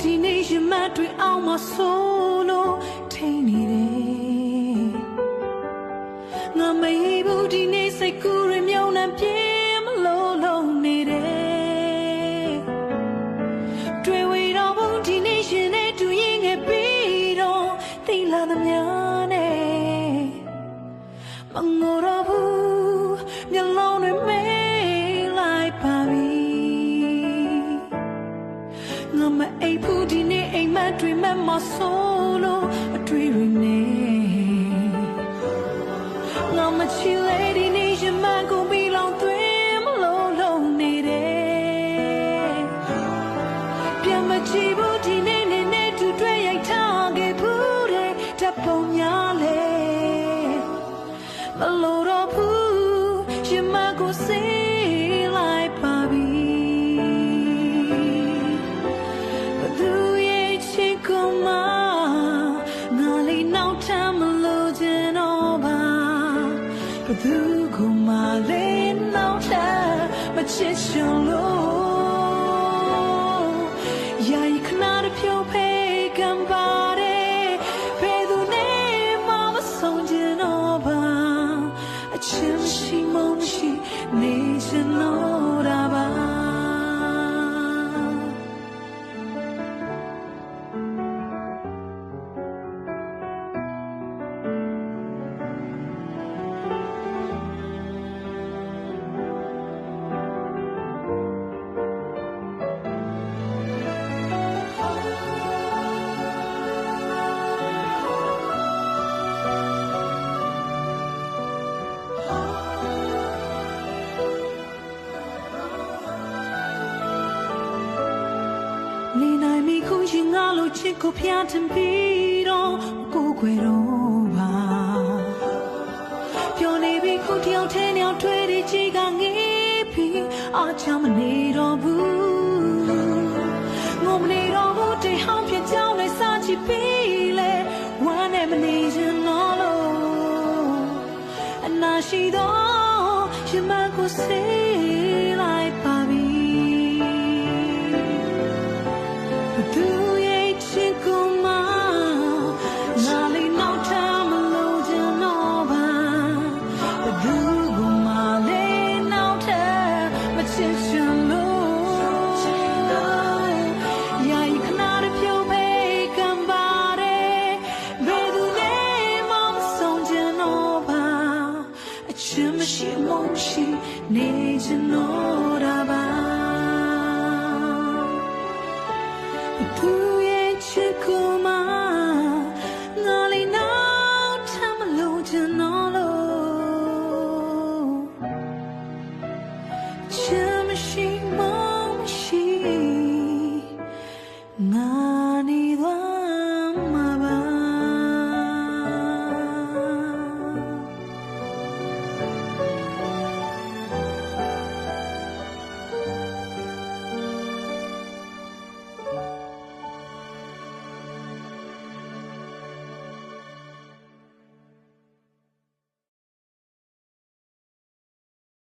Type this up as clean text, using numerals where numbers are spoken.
ဒီနေ့ရမတ်တွေအောင်မဆိုးလို့ထိန်နေတယ်ငါမေးဘူးဒီနေ့စိတ်ကူးရမြုံနှံပြေမလို့လုံးနေတယ်တွေ့ဝေတော့ဘူးဒီနေ့ရှင်နဲ့တူရင်ငယ်ပြီးတော့သိလာသမျှနဲ့မငိုတော့ဘူးမျက်လုံးတွေမေးလိုက်ပါပြီငါမအိပ်ဘူးဒီနေ့အိမ်မက်တွေမဲ့မဆိုးလို့အတွေ့တွေနဲ့ငါမချီလေဒီနေ့ရမန်ကိုပြီးလောင်သွင်းမလို့လုံးနေတယ်ပြန်မကြည့်ဘူးဒီနေ့နဲ့တူတွေ့ရိုက်ထားခဲ့ဘူးတဲ့တပုံများလေမလို့တော့ဘူးရမန်ကိုစေးလိုက်ပါပြီဘသူရဲ့ချစ်ကိုမှငါလေးနောက်ထပ်မလို့ချင်တော့ပါဘသူကိုမှလေးနောက်ထပ်မချစ်ရှင်လို့ယာယီခဏတဖြိုးဖေးကံပါတယ်ဘယ်သူနဲ့မှမဆုံးချင်တော့ပါအချစ်မရှိမမရှိနေချင်တော့တာပါနေနိုင်မိခုရင်ငါလိုချစ်ကိုဖျားထင်ပြီးတော့ကိုယ်ွယ်တော့ပါပြောနေပြီခုတယောက်ထဲညောင်တွေ့တဲ့ကြီးကငေးပြီးအားချမနေတော့ဘူးငိုမနေတော့ဘူးတိတ်ဟောင်းပြကြောင်းနဲ့စားချပြီးလေဝမ်းနဲ့မနေချင်တော့လို့အနာရှိတော့ရမန်ကိုစေးလိုက်ပါပြီသူရဲ့ချစ်ကိုမှငါလေးနောက်ထပ်မလို့ချင်တော့ပါဘသူကိုမှလေးနောက်ထပ်မချစ်ရှင်လို့ယာယီခဏတဖြိုးဖေးကံပါတယ်ဘယ်သူနဲ့မှမဆုံးချင်တော့ပါအချစ်မရှိမရှိနေချင်တော့တာပါသူရဲ့ချစ်ကိုမှ